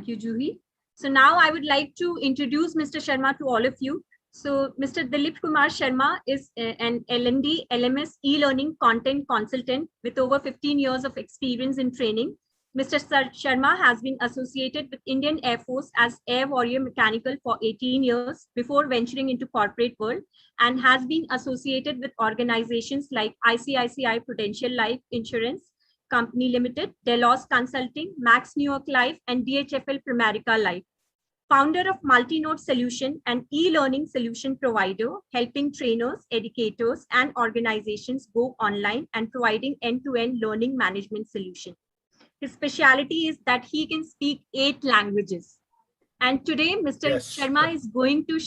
Thank you, Juhi. So now I would like to introduce Mr. Sharma to all of you. So Mr. Dilip Kumar Sharma is an L&D LMS e-learning content consultant with over 15 years of experience in training. Mr. Sharma has been associated with Indian Air Force as Air Warrior Mechanical for 18 years before venturing into corporate world, and has been associated with organizations like ICICI Prudential Life Insurance Company Limited, Delos Consulting, Max New York Life, and DHFL Pramerica Life. Founder of Multinode Solution, an e-learning solution provider, helping trainers, educators, and organizations go online and providing end-to-end learning management solution. His specialty is that he can speak 8 languages. And today, Mr. Sharma is going to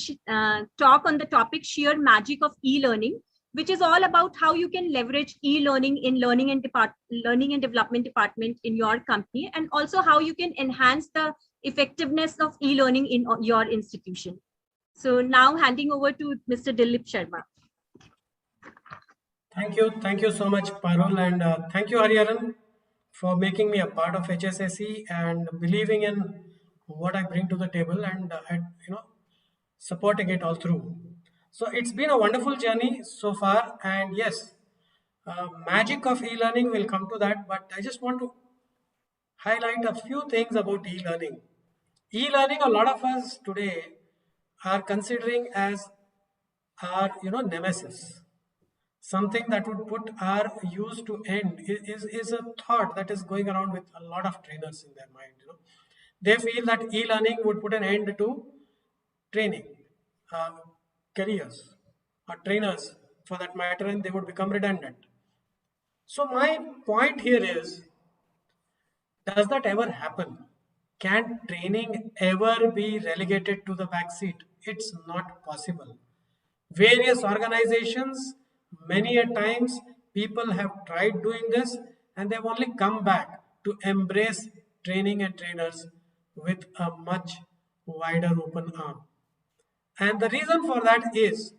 talk on the topic sheer magic of e-learning, which is all about how you can leverage e-learning in learning and development department in your company, and also how you can enhance the effectiveness of e-learning in your institution. So now handing over to Mr. Dilip Sharma. Thank you so much, Parul, and thank you, Hariharan, for making me a part of HSSE and believing in what I bring to the table, and supporting it all through. So it's been a wonderful journey so far, and yes, magic of e-learning will come to that, but I just want to highlight a few things about e-learning. E-learning, a lot of us today are considering as our nemesis, something that would put our use to end. Is a thought that is going around with a lot of trainers in their mind. They feel that e-learning would put an end to training, careers, or trainers for that matter, and they would become redundant. So my point here is, does that ever happen? Can training ever be relegated to the back seat? It's not possible. Various organizations, many a times, people have tried doing this, and they've only come back to embrace training and trainers with a much wider open arm. And the reason for that is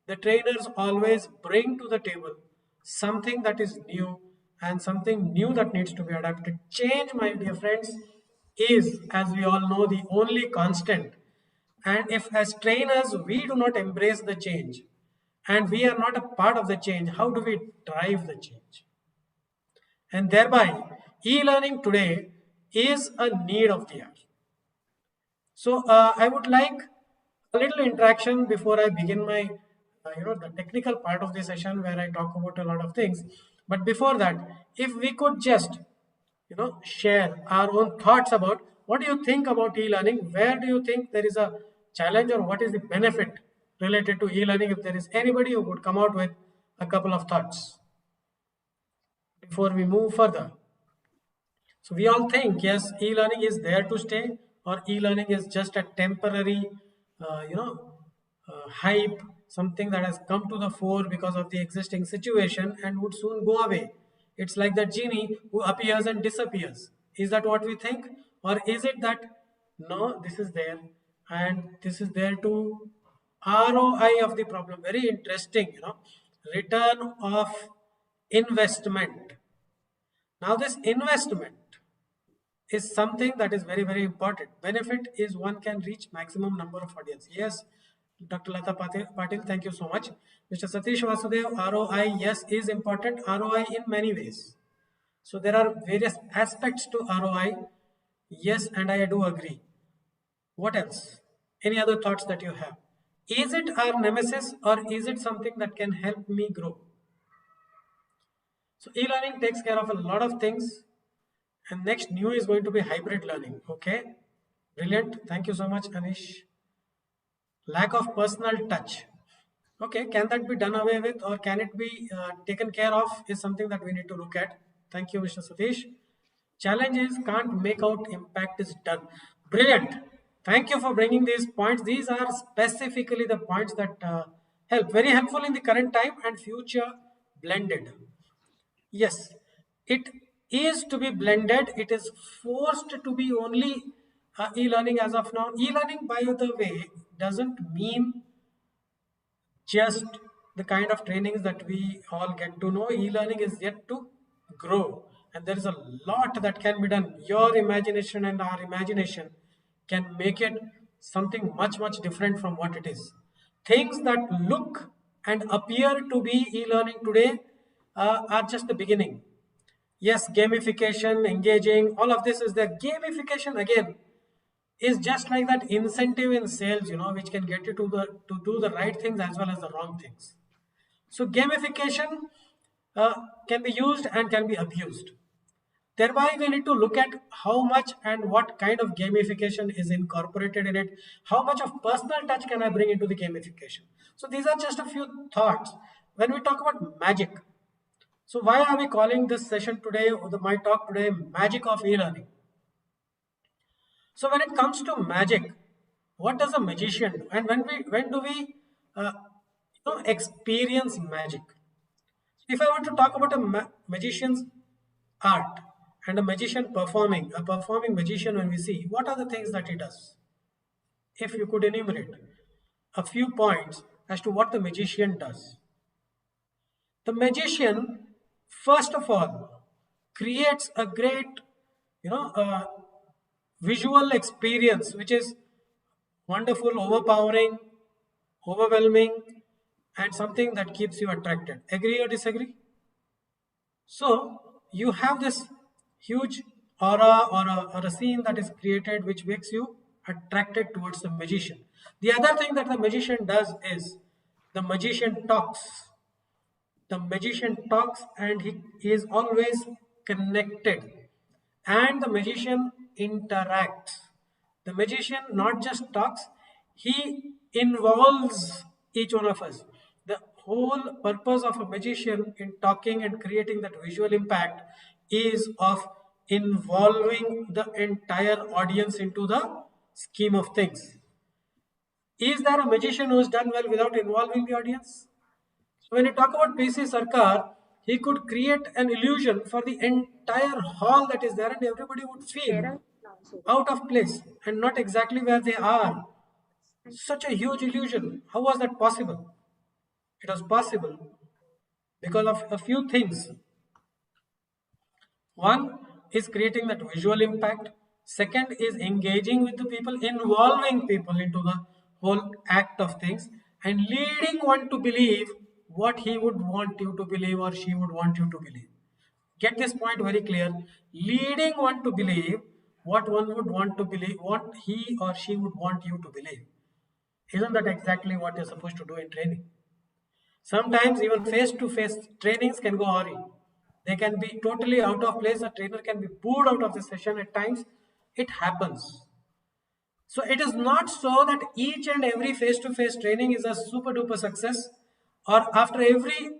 the trainers always bring to the table something that is new, and something new that needs to be adapted. Change, my dear friends, is, as we all know, the only constant. And if as trainers we do not embrace the change, and we are not a part of the change, how do we drive the change? And thereby, e-learning today is a need of the hour. So I would like a little interaction before I begin my the technical part of the session, where I talk about a lot of things. But before that, if we could just share our own thoughts about what do you think about e-learning, where do you think there is a challenge, or what is the benefit related to e-learning, if there is anybody who would come out with a couple of thoughts before we move further. So we all think, yes, e-learning is there to stay, or e-learning is just a temporary hype, something that has come to the fore because of the existing situation and would soon go away. It's like the genie who appears and disappears. Is that what we think? Or is it that, no, this is there, and this is there to ROI of the problem? Very interesting, return of investment. Now this investment is something that is very, very important. Benefit is one can reach maximum number of audience. Yes, Dr. Lata Patil, thank you so much. Mr. Satish Vasudev, ROI, yes, is important. ROI in many ways. So there are various aspects to ROI. Yes, and I do agree. What else? Any other thoughts that you have? Is it our nemesis, or is it something that can help me grow? So e-learning takes care of a lot of things. And next new is going to be hybrid learning. Okay, brilliant. Thank you so much, Anish. Lack of personal touch. Okay, can that be done away with, or can it be taken care of, is something that we need to look at. Thank you, Mr. Satish. Challenge is can't make out impact is done. Brilliant. Thank you for bringing these points. These are specifically the points that help. Very helpful in the current time and future blended. Yes, it is to be blended. It is forced to be only e-learning as of now. E-learning, by the way, doesn't mean just the kind of trainings that we all get to know. E-learning is yet to grow. and there is a lot that can be done. Your imagination and our imagination can make it something much different from what it is. Things that look and appear to be e-learning today are just the beginning. Yes, gamification, engaging, all of this is there. Gamification again is just like that incentive in sales, which can get you to do the right things as well as the wrong things. So gamification uh, can be used and can be abused. Thereby, we need to look at how much and what kind of gamification is incorporated in it. How much of personal touch can I bring into the gamification? So these are just a few thoughts. When we talk about magic, so why are we calling this session today, or my talk today, Magic of E-Learning? So when it comes to magic, what does a magician do? And when do we experience magic? If I want to talk about a magician's art and a magician performing, a performing magician, when we see what are the things that he does, if you could enumerate a few points as to what the magician does. The magician, first of all, creates a great, visual experience which is wonderful, overpowering, overwhelming, and something that keeps you attracted. Agree or disagree? So you have this huge aura or a scene that is created which makes you attracted towards the magician. The other thing that the magician does is the magician talks. The magician talks and he is always connected. And the magician interacts. The magician not just talks, he involves each one of us. The whole purpose of a magician in talking and creating that visual impact is of involving the entire audience into the scheme of things. Is there a magician who is done well without involving the audience? So when you talk about PC Sarkar, he could create an illusion for the entire hall that is there, and everybody would feel out of place and not exactly where they are. Such a huge illusion. How was that possible? It was possible because of a few things. One is creating that visual impact. Second is engaging with the people, involving people into the whole act of things, and leading one to believe what he would want you to believe or she would want you to believe. Get this point very clear. Leading one to believe what one would want to believe, what he or she would want you to believe. Isn't that exactly what you're supposed to do in training? Sometimes even face-to-face trainings can go awry. They can be totally out of place. A trainer can be pulled out of the session at times. It happens. So it is not so that each and every face-to-face training is a super duper success, or after every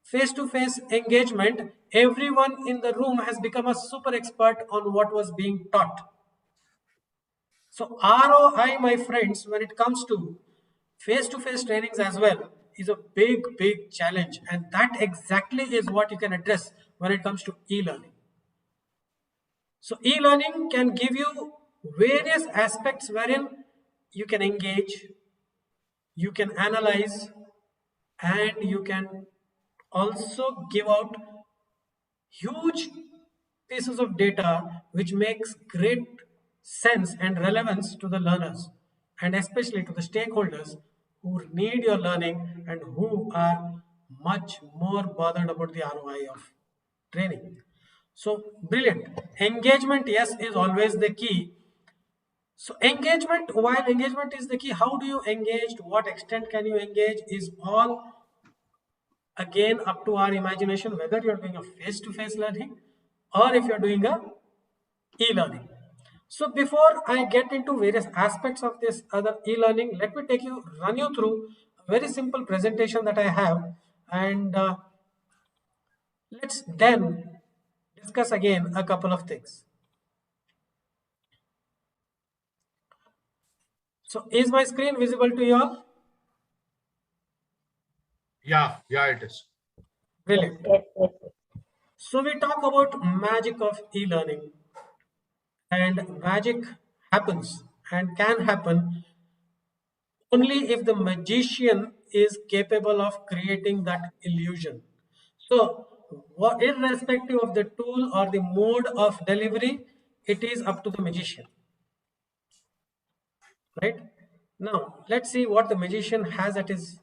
face-to-face engagement, everyone in the room has become a super expert on what was being taught. So ROI, my friends, when it comes to face-to-face trainings as well, is a big challenge, and that exactly is what you can address when it comes to e-learning. So e-learning can give you various aspects wherein you can engage, you can analyze, and you can also give out huge pieces of data which makes great sense and relevance to the learners, and especially to the stakeholders who need your learning and who are much more bothered about the ROI of training. So brilliant. Engagement, yes, is always the key. So engagement, while engagement is the key, how do you engage, to what extent can you engage, is all again up to our imagination, whether you're doing a face-to-face learning or if you're doing a e-learning. So before I get into various aspects of this other e-learning, let me run you through a very simple presentation that I have, and let's then discuss again a couple of things. So is my screen visible to you all? Yeah, it is. Brilliant. So we talk about magic of e-learning, and magic happens and can happen only if the magician is capable of creating that illusion. So irrespective of the tool or the mode of delivery, it is up to the magician. Right? Now, let's see what the magician has at his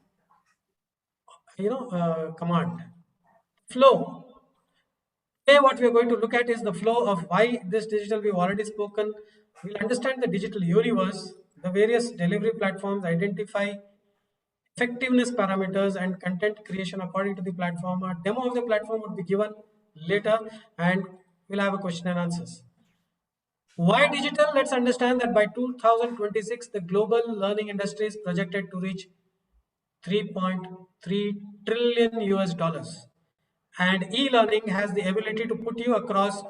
command. Flow. Today, what we are going to look at is the flow of why this digital. We've already spoken. We'll understand the digital universe, the various delivery platforms, identify effectiveness parameters and content creation according to the platform. A demo of the platform would be given later, and we'll have a question and answers. Why digital? Let's understand that by 2026, the global learning industry is projected to reach 3.3 trillion US dollars. And e-learning has the ability to put you across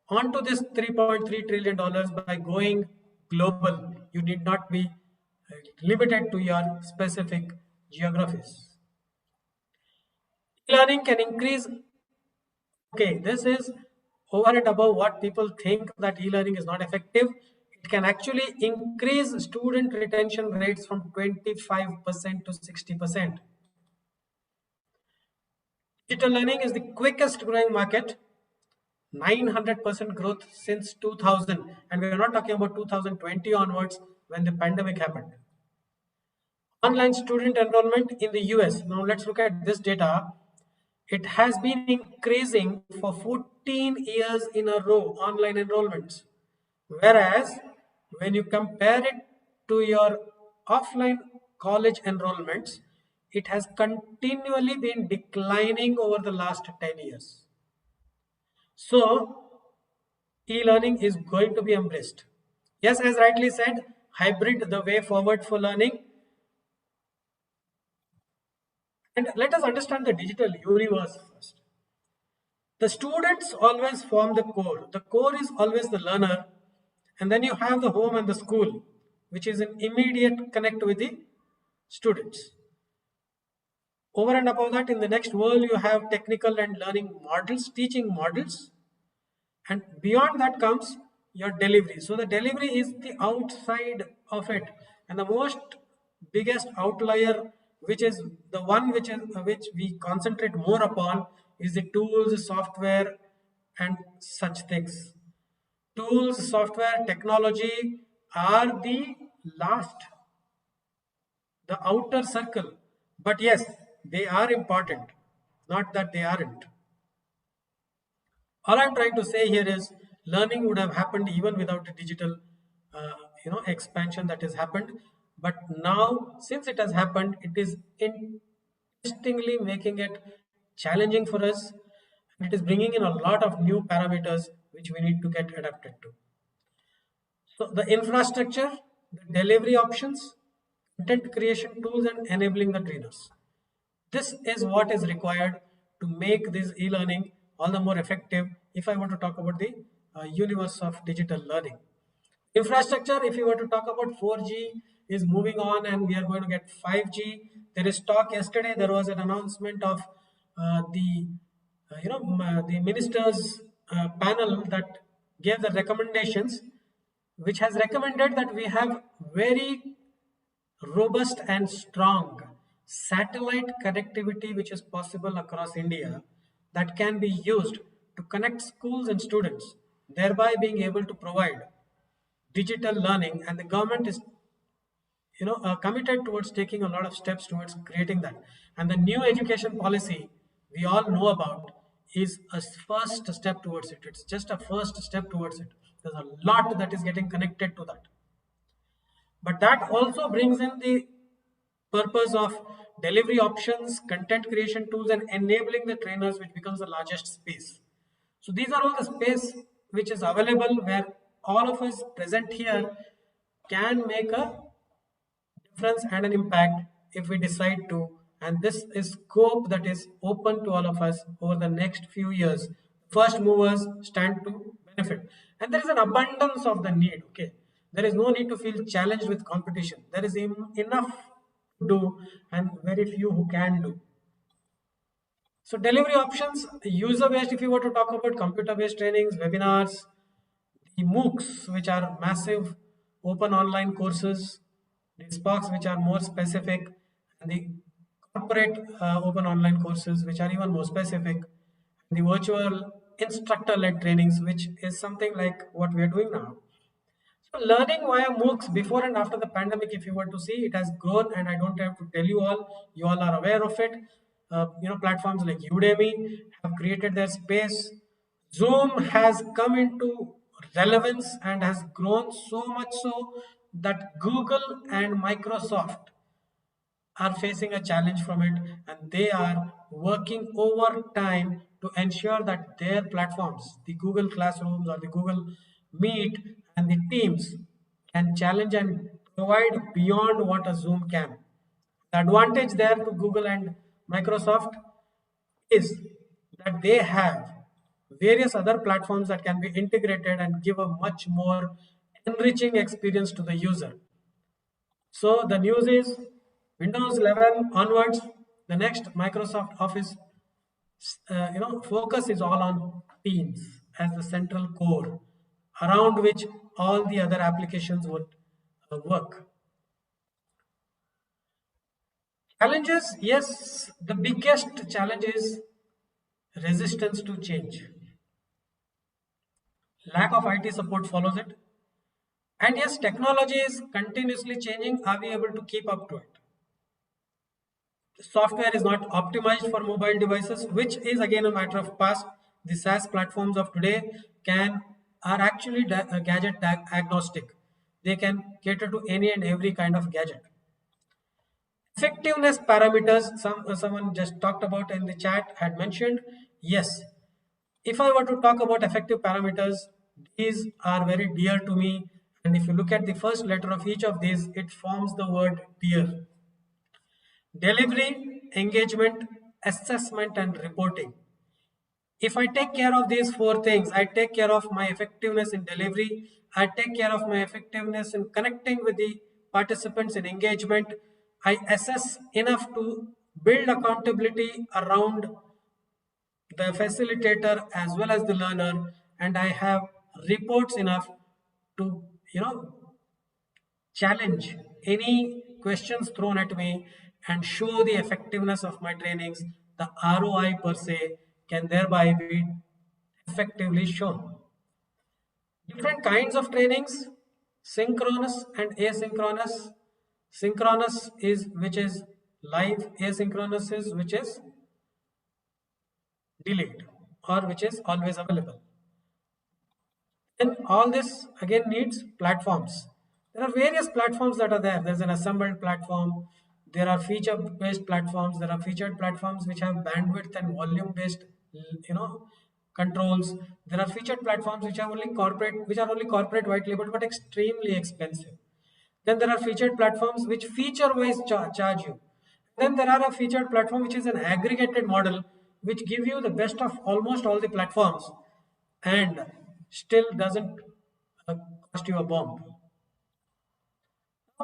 onto this 3.3 trillion dollars by going global. You need not be limited to your specific geographies. E-learning can increase. Okay, this is over and above what people think that e-learning is not effective. It can actually increase student retention rates from 25% to 60%. Digital learning is the quickest growing market, 900% growth since 2000, and we are not talking about 2020 onwards when the pandemic happened. Online student enrollment in the US, now let's look at this data. It has been increasing for 14 years in a row, online enrollments. Whereas when you compare it to your offline college enrollments, it has continually been declining over the last 10 years. So, e-learning is going to be embraced. Yes, as rightly said, hybrid the way forward for learning. And let us understand the digital universe first. The students always form the core. The core is always the learner. And then you have the home and the school, which is an immediate connect with the students. Over and above that, in the next world, you have technical and learning models, teaching models. And beyond that comes your delivery. So the delivery is the outside of it. And the most biggest outlier, which is the one which we concentrate more upon, is the tools, software, and such things. Tools, software, technology are the last, the outer circle. But yes, they are important, not that they aren't. All I'm trying to say here is learning would have happened even without the digital expansion that has happened. But now, since it has happened, it is interestingly making it challenging for us. It is bringing in a lot of new parameters which we need to get adapted to. So the infrastructure, the delivery options, content creation tools, and enabling the trainers. This is what is required to make this e-learning all the more effective if I want to talk about the universe of digital learning. Infrastructure, if you were to talk about 4G is moving on and we are going to get 5G. There is talk yesterday, there was an announcement of the ministers panel that gave the recommendations, which has recommended that we have very robust and strong satellite connectivity which is possible across India that can be used to connect schools and students, thereby being able to provide digital learning. And the government is committed towards taking a lot of steps towards creating that. And the new education policy we all know about is a first step towards it. It's just a first step towards it. There's a lot that is getting connected to that. But that also brings in the purpose of delivery options, content creation tools, and enabling the trainers, which becomes the largest space. So these are all the space which is available where all of us present here can make a difference and an impact if we decide to. And this is scope that is open to all of us over the next few years. First movers stand to benefit. And there is an abundance of the need. Okay, there is no need to feel challenged with competition. There is enough to do and very few who can do. So delivery options, user-based, if you were to talk about computer-based trainings, webinars, the MOOCs, which are massive open online courses, the Sparks, which are more specific, and the corporate open online courses, which are even more specific, the virtual instructor-led trainings, which is something like what we are doing now. So learning via MOOCs before and after the pandemic, if you were to see, it has grown, and I don't have to tell you all are aware of it. Platforms like Udemy have created their space. Zoom has come into relevance and has grown so much so that Google and Microsoft are facing a challenge from it, and they are working overtime to ensure that their platforms, the Google Classrooms or the Google Meet and the Teams, can challenge and provide beyond what a Zoom can. The advantage there to Google and Microsoft is that they have various other platforms that can be integrated and give a much more enriching experience to the user. So the news is Windows 11 onwards, the next Microsoft Office, focus is all on Teams as the central core around which all the other applications would work. Challenges, yes, the biggest challenge is resistance to change. Lack of IT support follows it. And yes, technology is continuously changing. Are we able to keep up to it? Software is not optimized for mobile devices, which is again a matter of past. The SaaS platforms of today are actually gadget agnostic. They can cater to any and every kind of gadget. Effectiveness parameters, someone just talked about in the chat, had mentioned. Yes, if I were to talk about effective parameters, these are very dear to me. And if you look at the first letter of each of these, it forms the word dear. Delivery, engagement, assessment, and reporting. If I take care of these four things, I take care of my effectiveness in delivery, I take care of my effectiveness in connecting with the participants in engagement, I assess enough to build accountability around the facilitator as well as the learner, and I have reports enough to challenge any questions thrown at me and show the effectiveness of my trainings. The ROI per se can thereby be effectively shown. Different kinds of trainings, synchronous and asynchronous. Synchronous is which is live, asynchronous is which is delayed or which is always available. And all this again needs platforms. There are various platforms that are there. There's an assembled platform. There are feature-based platforms. There are featured platforms which have bandwidth and volume-based, controls. There are featured platforms which are only corporate white label but extremely expensive. Then there are featured platforms which feature-wise charge you. Then there are a featured platform which is an aggregated model which give you the best of almost all the platforms and still doesn't cost you a bomb.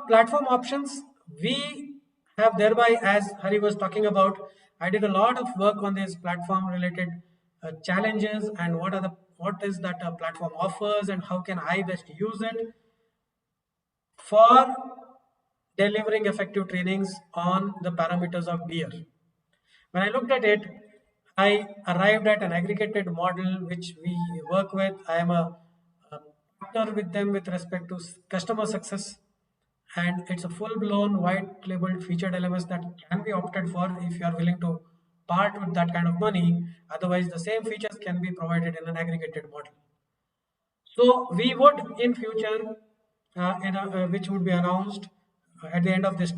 Platform options, we have thereby, as Hari was talking about, I did a lot of work on these platform related challenges and what is that a platform offers and how can I best use it for delivering effective trainings on the parameters of DEAR. When I looked at it, I arrived at an aggregated model which we work with. I am a partner with them with respect to customer success, and it's a full-blown white labeled featured LMS that can be opted for if you are willing to part with that kind of money. Otherwise, the same features can be provided in an aggregated model. So we would in future, which would be announced at the end of this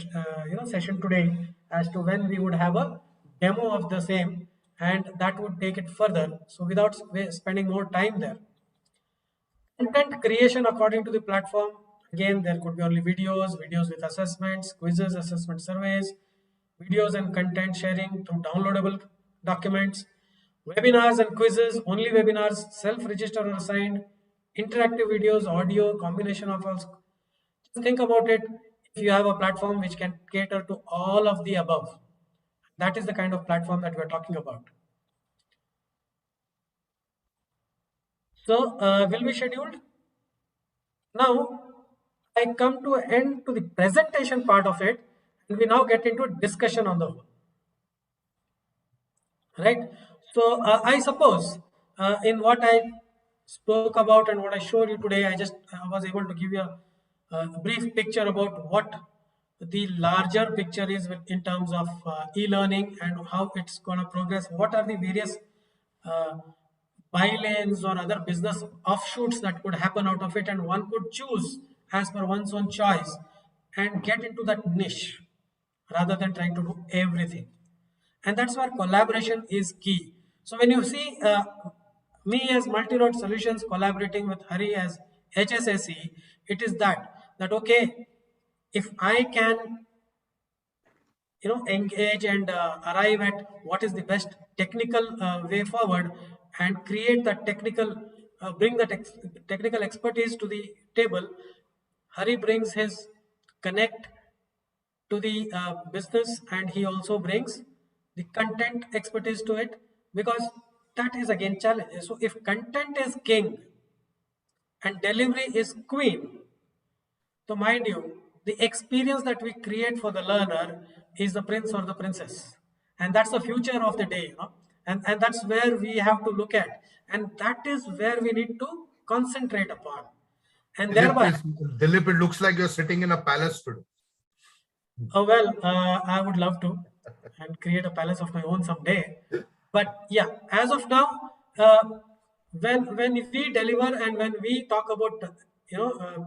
session today, as to when we would have a demo of the same, and that would take it further. So without spending more time there, content creation according to the platform. Again, there could be only videos with assessments, quizzes, assessment surveys, videos and content sharing through downloadable documents, webinars and quizzes, only webinars, self-register or assigned, interactive videos, audio, combination of all. Just think about it. If you have a platform which can cater to all of the above, that is the kind of platform that we're talking about. So, will be scheduled. Now, I come to an end to the presentation part of it, and we now get into discussion on the whole. Right? So I suppose in what I spoke about and what I showed you today, I was able to give you a brief picture about what the larger picture is in terms of e-learning and how it's going to progress. What are the various uh, bylanes or other business offshoots that could happen out of it, and one could choose as per one's own choice and get into that niche rather than trying to do everything. And that's where collaboration is key. So when you see me as Multi-Road Solutions collaborating with Hari as HSSE, it is that okay, if I can engage and arrive at what is the best technical way forward and create that technical bring that technical expertise to the table. Hari brings his connect to the business, and he also brings the content expertise to it, because that is again challenge. So if content is king and delivery is queen, so mind you, the experience that we create for the learner is the prince or the princess. And that's the future of the day, and that's where we have to look at. And that is where we need to concentrate upon. And thereby, Dilip, it looks like you're sitting in a palace today. oh well, I would love to and create a palace of my own someday. But yeah, as of now, uh, when we deliver and when we talk about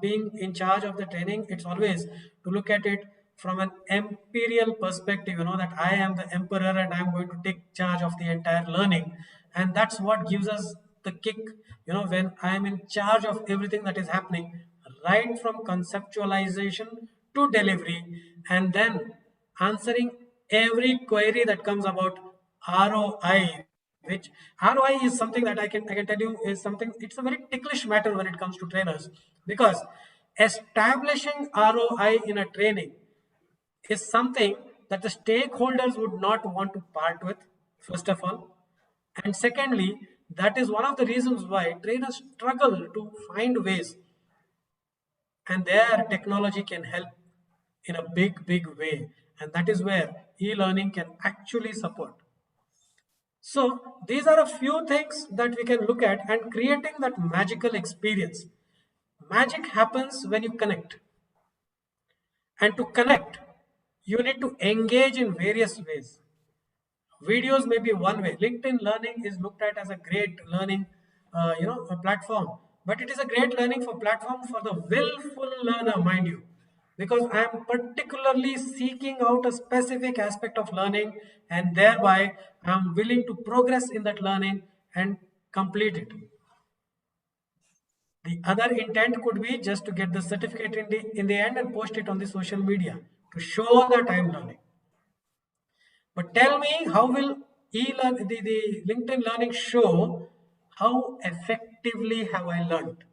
being in charge of the training, it's always to look at it from an imperial perspective. That I am the emperor and I'm going to take charge of the entire learning, and that's what gives us the kick. When I am in charge of everything that is happening, right from conceptualization to delivery, and then answering every query that comes about ROI, which ROI is something that I can tell you is something, it's a very ticklish matter when it comes to trainers, because establishing ROI in a training is something that the stakeholders would not want to part with, first of all. And secondly, that is one of the reasons why trainers struggle to find ways, and their technology can help in a big way. And that is where e-learning can actually support. So these are a few things that we can look at and creating that magical experience. Magic happens when you connect. And to connect, you need to engage in various ways. Videos may be one way. LinkedIn Learning is looked at as a great learning, a platform, but it is a great learning for platform for the willful learner, mind you, because I am particularly seeking out a specific aspect of learning, and thereby I am willing to progress in that learning and complete it. The other intent could be just to get the certificate in the end and post it on the social media to show that I am learning. But tell me, how will the LinkedIn Learning show how effectively have I learned?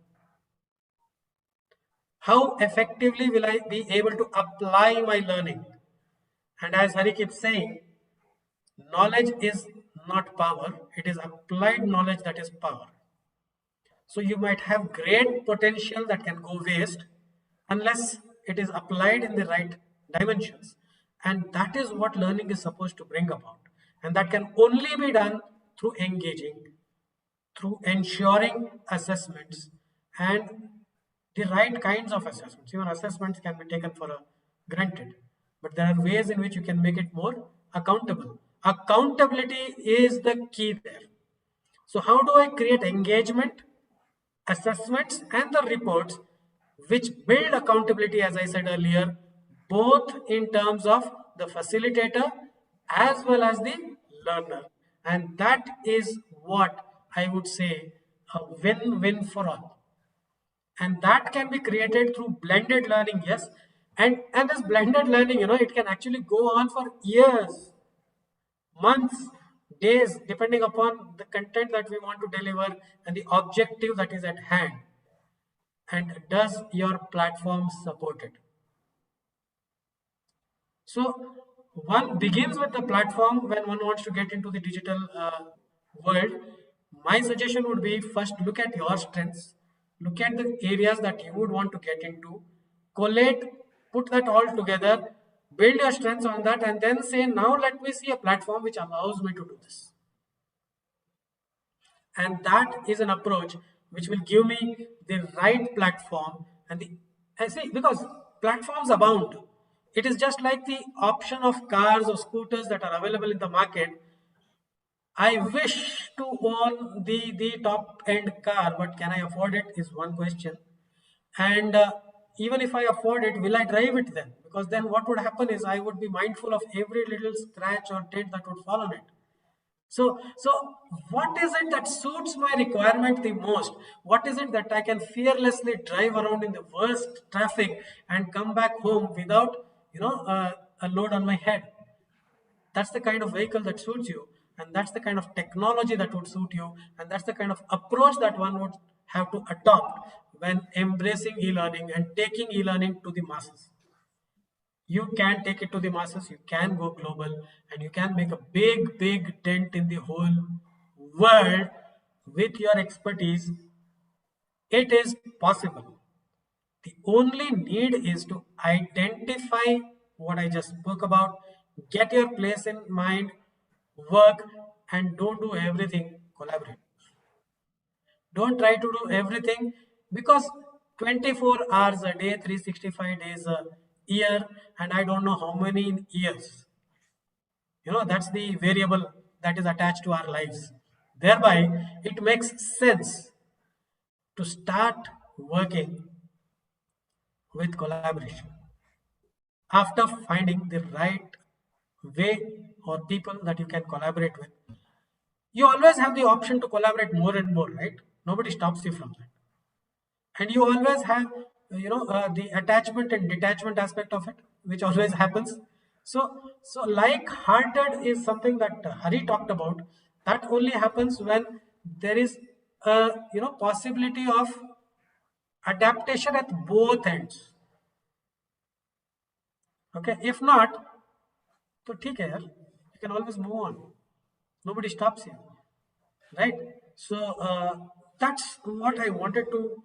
How effectively will I be able to apply my learning? And as Hari keeps saying, knowledge is not power, it is applied knowledge that is power. So you might have great potential that can go waste unless it is applied in the right dimensions. And that is what learning is supposed to bring about. And that can only be done through engaging, through ensuring assessments and the right kinds of assessments. Even assessments can be taken for granted, but there are ways in which you can make it more accountable. Accountability is the key there. So how do I create engagement, assessments, and the reports which build accountability, as I said earlier, both in terms of the facilitator as well as the learner? And that is what I would say a win-win for all. And that can be created through blended learning, yes. And this blended learning, it can actually go on for years, months, days, depending upon the content that we want to deliver and the objective that is at hand. And does your platform support it? So one begins with the platform when one wants to get into the digital world. My suggestion would be, first look at your strengths, look at the areas that you would want to get into, collate, put that all together, build your strengths on that, and then say, now let me see a platform which allows me to do this. And that is an approach which will give me the right platform and see, because platforms abound. It is just like the option of cars or scooters that are available in the market. I wish to own the top end car, but can I afford it is one question. And even if I afford it, will I drive it then? Because then what would happen is I would be mindful of every little scratch or dent that would fall on it. So what is it that suits my requirement the most? What is it that I can fearlessly drive around in the worst traffic and come back home without, a load on my head? That's the kind of vehicle that suits you, and that's the kind of technology that would suit you, and that's the kind of approach that one would have to adopt when embracing e-learning and taking e-learning to the masses. You can take it to the masses, you can go global, and you can make a big dent in the whole world with your expertise. It is possible. The only need is to identify what I just spoke about, get your place in mind, work, and don't do everything, collaborate. Don't try to do everything, because 24 hours a day, 365 days a year, and I don't know how many years. That's the variable that is attached to our lives. Thereby, it makes sense to start working with collaboration. After finding the right way or people that you can collaborate with, you always have the option to collaborate more and more, right? Nobody stops you from that. And you always have, the attachment and detachment aspect of it, which always happens. So like-hearted is something that Hari talked about. That only happens when there is a, possibility of adaptation at both ends. Okay, if not, तो ठीक है यार, you can always move on. Nobody stops you, right? So that's what I wanted to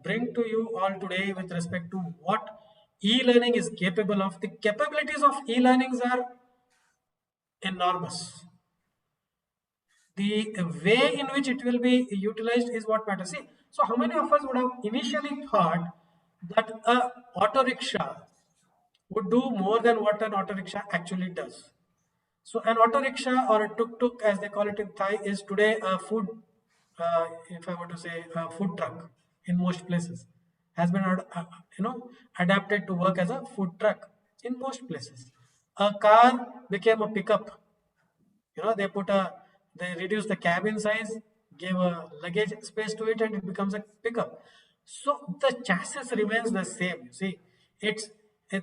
bring to you all today with respect to what e-learning is capable of. The capabilities of e-learnings are enormous. The way in which it will be utilized is what matters. See, so how many of us would have initially thought that a auto rickshaw would do more than what an auto rickshaw actually does? So an auto rickshaw, or a tuk-tuk as they call it in Thai, is today a food, if I were to say, a food truck in most places. Has been, adapted to work as a food truck in most places. A car became a pickup. They reduced the cabin size, gave a luggage space to it, and it becomes a pickup. So the chassis remains the same. You see,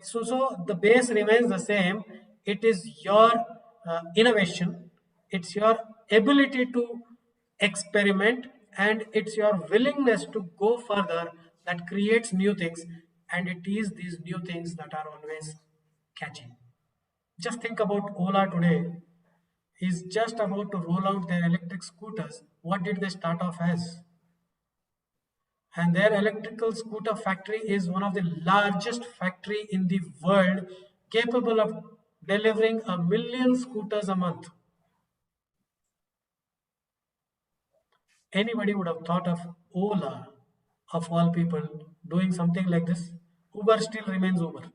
so the base remains the same. It is your innovation, it's your ability to experiment, and it's your willingness to go further that creates new things. And it is these new things that are always catching. Just think about Ola today. Is just about to roll out their electric scooters. What did they start off as? And their electrical scooter factory is one of the largest factory in the world, capable of delivering 1 million scooters a month. Anybody would have thought of Ola, of all people, doing something like this? Uber still remains Uber.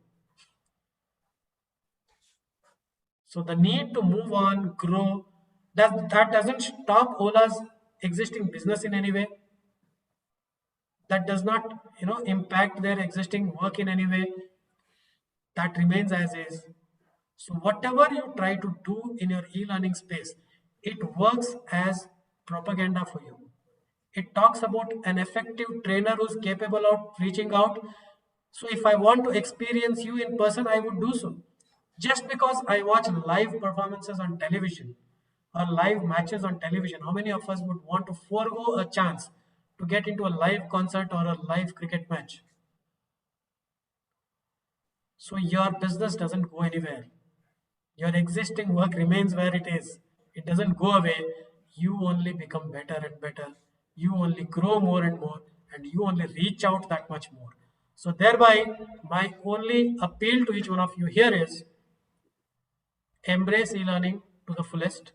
So the need to move on, grow, that doesn't stop Ola's existing business in any way. That does not, impact their existing work in any way. That remains as is. So whatever you try to do in your e-learning space, it works as propaganda for you. It talks about an effective trainer who's capable of reaching out. So if I want to experience you in person, I would do so. Just because I watch live performances on television or live matches on television, how many of us would want to forego a chance to get into a live concert or a live cricket match? So your business doesn't go anywhere. Your existing work remains where it is. It doesn't go away. You only become better and better. You only grow more and more, and you only reach out that much more. So thereby, my only appeal to each one of you here is embrace e-learning to the fullest.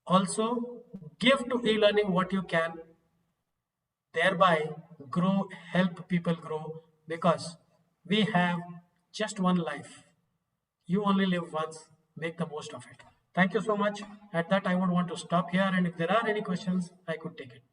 Also, give to e-learning what you can, thereby grow, help people grow, because we have just one life. You only live once, make the most of it. Thank you so much. At that, I would want to stop here, and if there are any questions, I could take it.